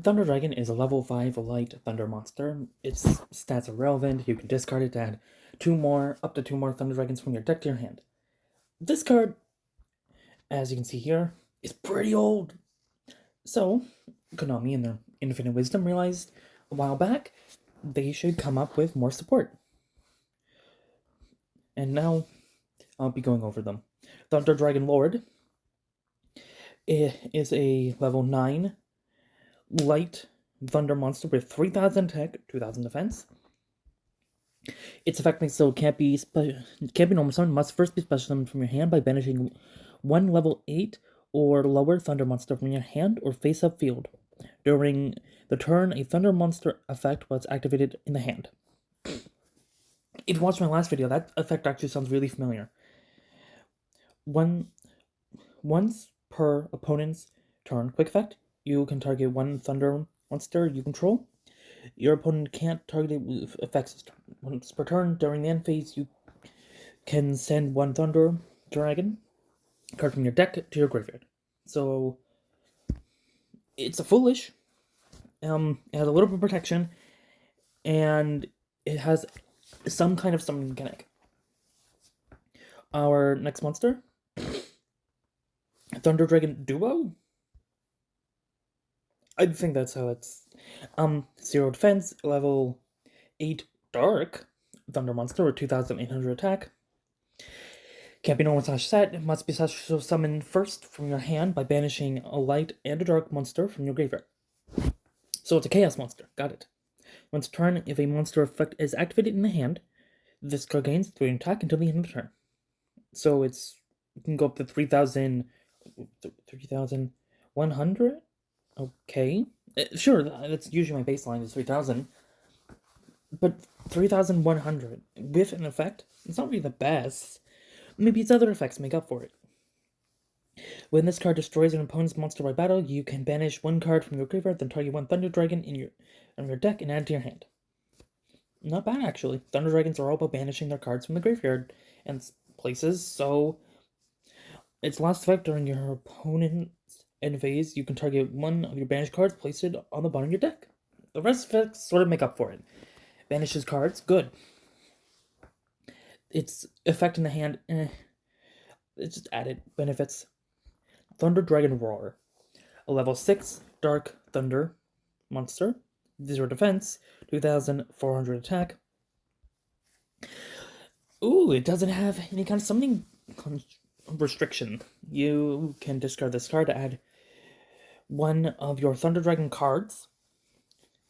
Thunder Dragon is a level 5 light thunder monster. Its stats are relevant. You can discard it to add up to two more Thunder Dragons from your deck to your hand. This card, as you can see here, is pretty old. So, Konami, in their infinite wisdom, realized a while back they should come up with more support. And now, I'll be going over them. Thunder Dragon Lord is a level 9 light thunder monster with 3000 attack, 2000 defense. Its effect makes so it can't be normal summon, must first be special summoned from your hand by banishing one level 8 or lower thunder monster from your hand or face up field. During the turn, a thunder monster effect was activated in the hand. If you watched my last video, that effect actually sounds really familiar. Once per opponent's turn, quick effect, you can target one thunder monster you control. Your opponent can't target it with effects once per turn. During the end phase, you can send one Thunder Dragon card from your deck to your graveyard. So it's a foolish. It has a little bit of protection, and it has some kind of summon mechanic. Our next monster, Thunder Dragon Duo. I think that's how it's 0 defense, level 8 dark thunder monster with 2800 attack. Can't be normal slash set. It must be special summoned first from your hand by banishing a light and a dark monster from your graveyard. So it's a chaos monster. Got it. Once per turn, if a monster effect is activated in the hand, this card gains 3 attack until the end of the turn. So it can go up to 3,100. Okay, sure. That's usually my baseline is 3,000. But 3,100 with an effect, it's not really the best. Maybe its other effects make up for it. When this card destroys an opponent's monster by battle, you can banish one card from your graveyard, then target one Thunder Dragon in your deck and add to your hand. Not bad, actually. Thunder Dragons are all about banishing their cards from the graveyard and places, so its last effect during your opponent's end phase, you can target one of your banished cards, place it on the bottom of your deck. The rest effects sort of make up for it. Banishes cards, good. Its effect in the hand, it's just added benefits. Thunder Dragon Roar, a level 6 Dark Thunder monster, 0 defense, 2,400 attack. Ooh, it doesn't have any kind of summoning restriction. You can discard this card to add one of your Thunder Dragon cards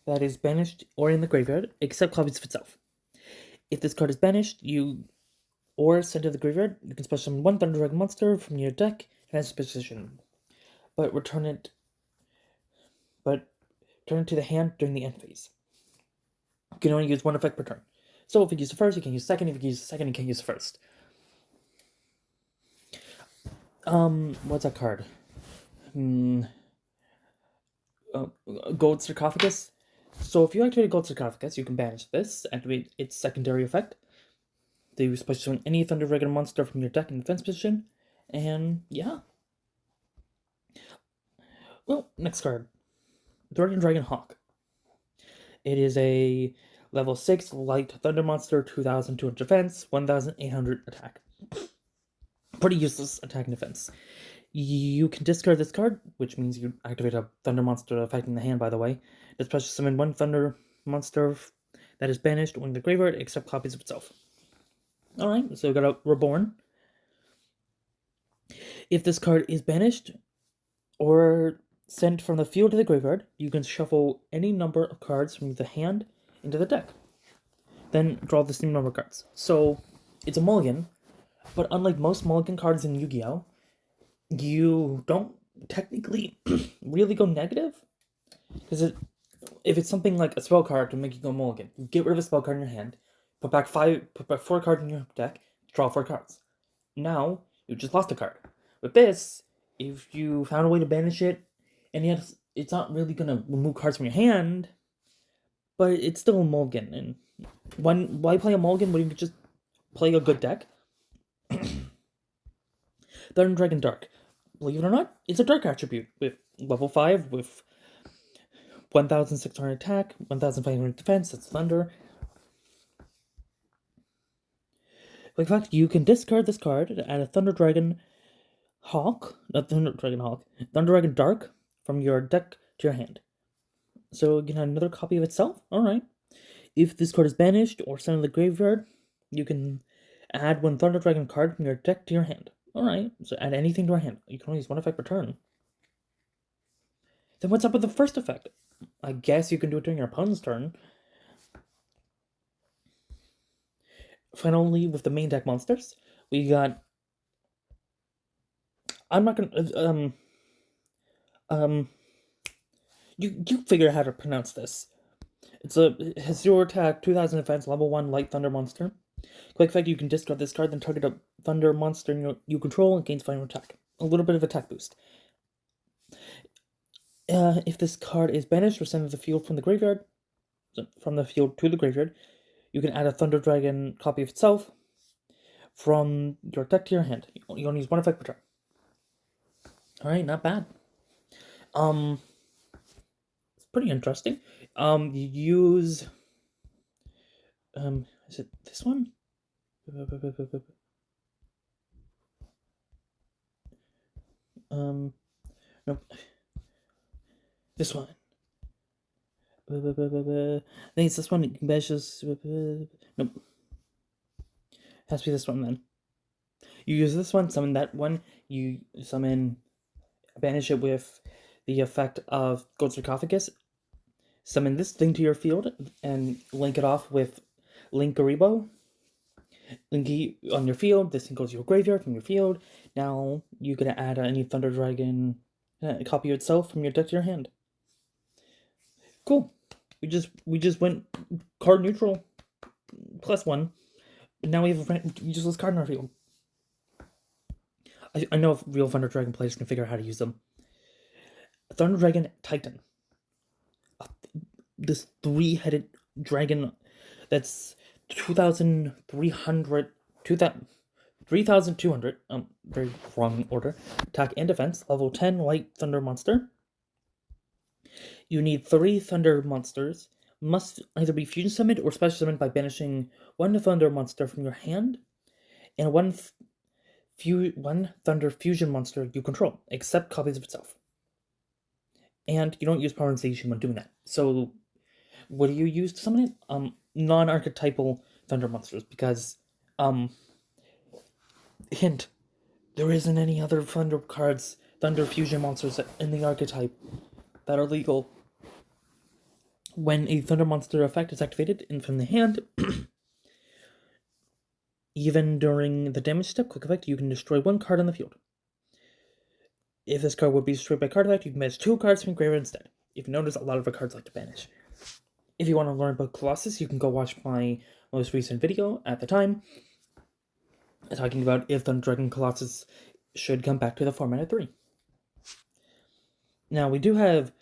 that is banished or in the graveyard, except copies of itself. If this card is banished, or sent to the graveyard, you can special summon one Thunder Dragon monster from your deck and its position, but turn it to the hand during the end phase. You can only use one effect per turn. So if you use the first, you can use the second. If you use the second, you can use the first. What's that card? Gold Sarcophagus. So if you activate Gold Sarcophagus, you can banish this, activate its secondary effect. They special summon any Thunder Dragon monster from your deck in defense position, and yeah. Well, next card, Dragon Hawk. It is a level 6 light thunder monster, 2,200 defense, 1,800 attack. Pretty useless attack and defense. You can discard this card, which means you activate a thunder monster effect in the hand, by the way. Just special summon one thunder monster that is banished or in the graveyard, except copies of itself. Alright, so we got a Reborn. If this card is banished or sent from the field to the graveyard, you can shuffle any number of cards from the hand into the deck. Then draw the same number of cards. So it's a mulligan, but unlike most mulligan cards in Yu-Gi-Oh!, you don't technically really go negative. Because if it's something like a spell card to make you go mulligan, you get rid of a spell card in your hand, put back 4 cards in your deck, draw 4 cards. Now, you just lost a card. With this, if you found a way to banish it, and yet it's not really going to remove cards from your hand, but it's still a mulligan. And why play a mulligan when you could just play a good deck? Thunder Dragon Dark. Believe it or not, it's a dark attribute with level 5 with 1,600 attack, 1,500 defense, that's Thunder. In fact, you can discard this card to add a Thunder Dragon Hawk, not Thunder Dragon Hawk, Thunder Dragon Dark from your deck to your hand. So you can have another copy of itself. Alright. If this card is banished or sent to the graveyard, you can add one Thunder Dragon card from your deck to your hand. Alright, so add anything to our hand. You can only use one effect per turn. Then what's up with the first effect? I guess you can do it during your opponent's turn. Finally, with the main deck monsters, we got... I'm not gonna... You figure out how to pronounce this. It has 0 attack, 2000 defense, level 1 light thunder monster. Quick effect, you can discard this card, then target a thunder monster you control and gains final attack. A little bit of attack boost. If this card is banished or sent to the field from the graveyard, from the field to the graveyard, you can add a Thunder Dragon copy of itself from your deck to your hand. You only use one effect per turn. Alright, not bad. It's pretty interesting. You use... is it this one? Nope. This one. I think it's this one. Nope. Has to be this one then. You use this one, summon that one. You summon, banish it with the effect of Gold Sarcophagus. Summon this thing to your field and link it off with Linkuriboh. Linky on your field. This thing goes to your graveyard from your field. Now you can add any Thunder Dragon copy of itself from your deck to your hand. Cool. We just went card neutral +1. Now we have a useless card in our field. I know if real Thunder Dragon players can figure out how to use them. Thunder Dragon Titan. This 3-headed dragon that's 3,200, very wrong order, attack and defense, level 10 light thunder monster. You need 3 thunder monsters, must either be fusion summoned or special summoned by banishing 1 thunder monster from your hand, and 1 thunder fusion monster you control, except copies of itself. And you don't use Powerization when doing that. So, what do you use to summon it? Non-archetypal thunder monsters, because, hint, there isn't any other thunder cards, thunder fusion monsters in the archetype that are legal. When a thunder monster effect is activated and from the hand, even during the damage step, quick effect, you can destroy 1 card on the field. If this card would be destroyed by card effect, you can banish 2 cards from graveyard instead. If you notice, a lot of the cards like to banish. If you want to learn about Colossus, you can go watch my most recent video at the time, talking about if Thunder Dragon Colossus should come back to the format at 3. Now, we do have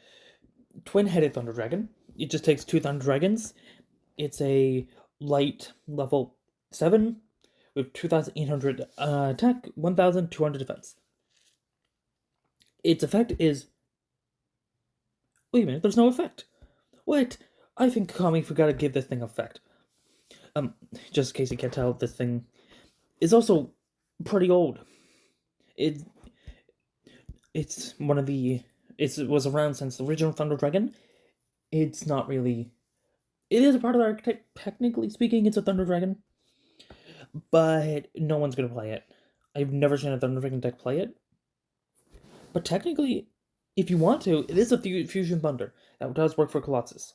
twin-headed Thunder Dragon. It just takes 2 Thunder Dragons. It's a light level 7 with 2,800 attack, 1,200 defense. Its effect is... Wait a minute, there's no effect. What? I think Kami forgot to give this thing effect. Just in case you can't tell, this thing is also pretty old. It's one of the... It was around since the original Thunder Dragon. It's not really... It is a part of the archetype. Technically speaking, it's a Thunder Dragon. But no one's going to play it. I've never seen a Thunder Dragon deck play it. But technically, if you want to, it is a Fusion Thunder. That does work for Colossus.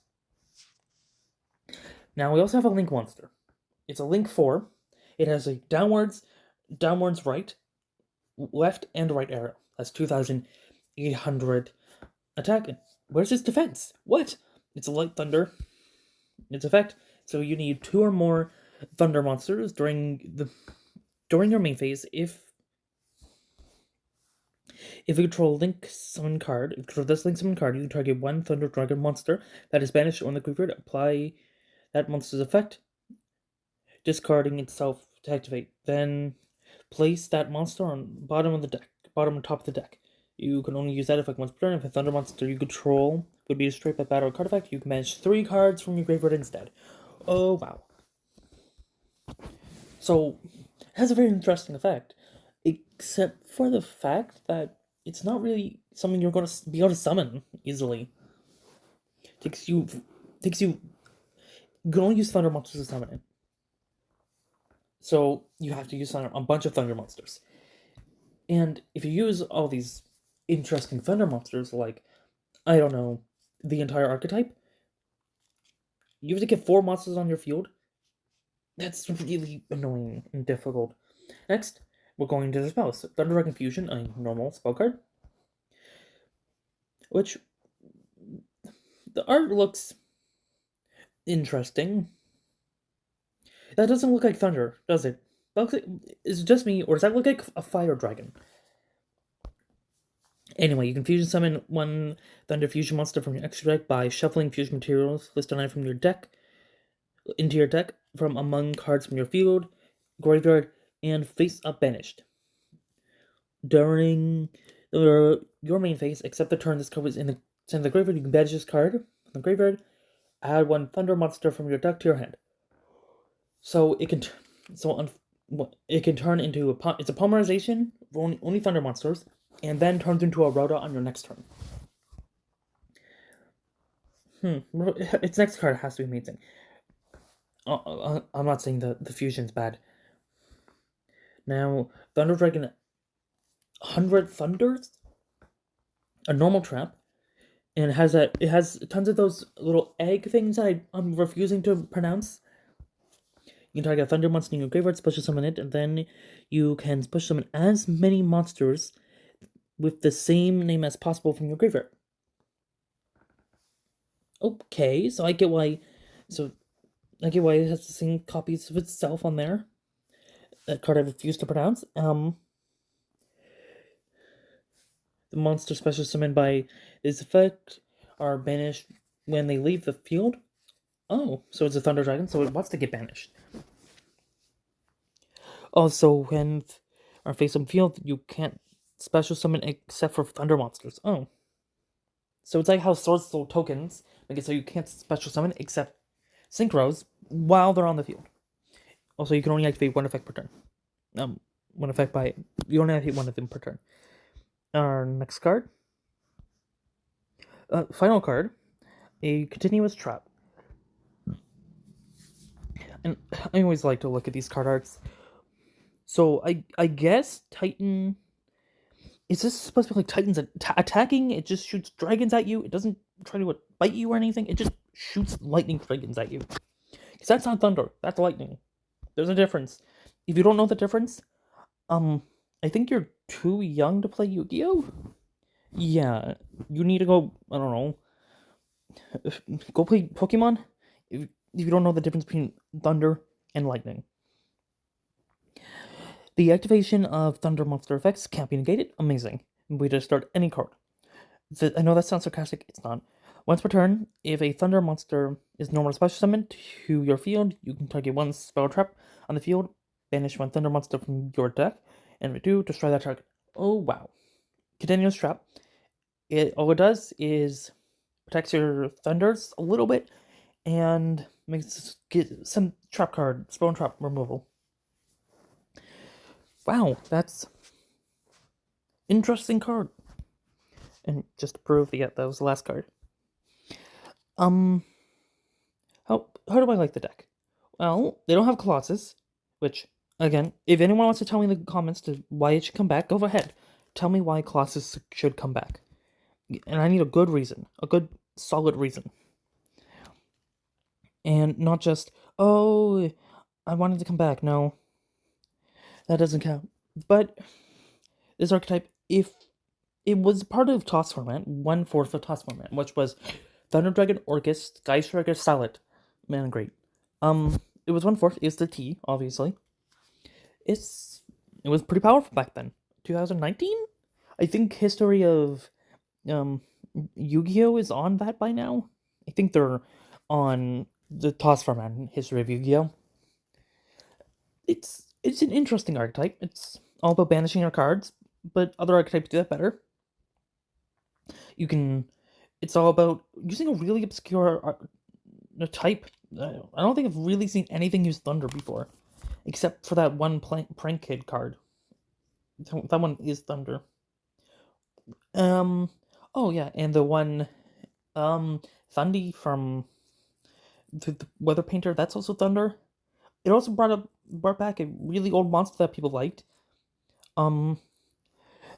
Now, we also have a Link monster. It's a Link 4. It has a downwards right, left, and right arrow. That's 2,800 attack. Where's its defense? What? It's a light thunder. Its effect. So you need 2 or more thunder monsters during your main phase. If you control Link Summon card, if you control this Link Summon card, you can target 1 Thunder Dragon monster that is banished on the graveyard. Apply that monster's effect, discarding itself to activate. Then place that monster on bottom and top of the deck. You can only use that effect once per turn. If a thunder monster you control would be a straight up battle card effect. You can banish 3 cards from your graveyard instead. Oh, wow. So, it has a very interesting effect, except for the fact that it's not really something you're going to be able to summon easily. You can only use Thunder Monsters to summon it. So, you have to use a bunch of Thunder Monsters. And if you use all these interesting Thunder Monsters, like, I don't know, the entire archetype, you have to get 4 monsters on your field. That's really annoying and difficult. Next, we're going to the spells. Thunder Dragon Fusion, a normal spell card. Which, the art looks interesting. That doesn't look like thunder, does it? Is it just me, or does that look like a fire dragon? Anyway, you can fusion summon 1 Thunder Fusion monster from your extra deck by shuffling fusion materials, list a 9 from your deck, into your deck from among cards from your field, graveyard, and face-up banished. During your main phase, except the turn this card was in the center of the graveyard, you can banish this card from the graveyard, add 1 Thunder monster from your deck to your hand. So it can turn into it's a polymerization of only Thunder monsters, and then turns into a Rhoda on your next turn. Its next card has to be amazing. I'm not saying the fusion's bad. Now, Thunder Dragon 100 Thunders, a normal trap, and it has tons of those little egg things that I'm refusing to pronounce. You can target a Thunder monster in your graveyard, special summon it, and then you can special summon as many monsters with the same name as possible from your graveyard. Okay, so I get why it has the same copies of itself on there. That card I refuse to pronounce. The monster special summoned by this effect are banished when they leave the field. Oh, so it's a Thunder Dragon, so it wants to get banished. Also, when our face-up field, you can't special summon except for Thunder monsters. Oh. So it's like how Sword Soul tokens make it so you can't special summon except Synchros while they're on the field. Also, you can only activate 1 effect per turn. You only activate 1 of them per turn. Our next card. Final card. A continuous trap. And I always like to look at these card arts. So I guess Titan. Is this supposed to be like Titans attacking? It just shoots dragons at you. It doesn't try to bite you or anything. It just shoots lightning dragons at you. Because that's not thunder. That's lightning. There's a difference. If you don't know the difference, I think you're too young to play Yu-Gi-Oh! Yeah, you need to go, I don't know, go play Pokemon if you don't know the difference between thunder and lightning. The activation of Thunder monster effects can't be negated. Amazing. We just start any card. I know that sounds sarcastic. It's not. Once per turn, if a Thunder monster is normal special summoned to your field, you can target 1 spell trap on the field, banish 1 Thunder monster from your deck, and if you do, destroy that target. Oh, wow. Continuous trap. All it does is protects your Thunders a little bit, and get some trap card, spell and trap removal. Wow, that's interesting card. And just to prove, yeah, that was the last card. How do I like the deck? Well, they don't have Colossus, which, again, if anyone wants to tell me in the comments why it should come back, go ahead. Tell me why Colossus should come back. And I need a good reason. A good, solid reason. And not just, oh, I wanted to come back. No. That doesn't count. But this archetype, if it was part of Toss format, 1/4 of Toss format, which was Thunder Dragon, Orcus, Sky Striker, Salad. Man, great. It was 1/4. It's the T, obviously. It was pretty powerful back then. 2019? I think History of Yu-Gi-Oh! Is on that by now. I think they're on the Toss format in History of Yu-Gi-Oh! It's an interesting archetype. It's all about banishing your cards, but other archetypes do that better. You can It's all about using a really obscure type. I don't think I've really seen anything use Thunder before, except for that one Prank Kid card. That one is Thunder. Um. Oh yeah, and the one, Thundy from the Weather Painter. That's also Thunder. It also brought back a really old monster that people liked. Um.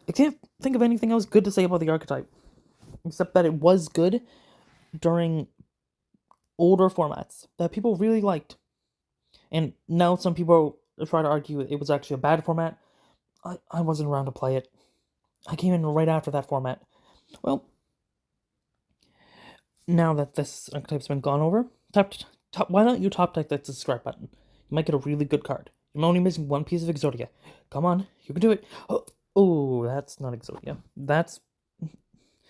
I can't think of anything else good to say about the archetype, except that it was good during older formats that people really liked. And now some people try to argue it was actually a bad format. I wasn't around to play it. I came in right after that format. Well, now that this archetype's been gone over, why don't you top deck that subscribe button? You might get a really good card. You're only missing one piece of Exodia. Come on, you can do it. Oh, that's not Exodia.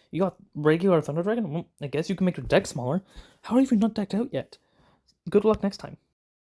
You got regular Thunder Dragon? Well, I guess you can make your deck smaller. How are you not decked out yet? Good luck next time.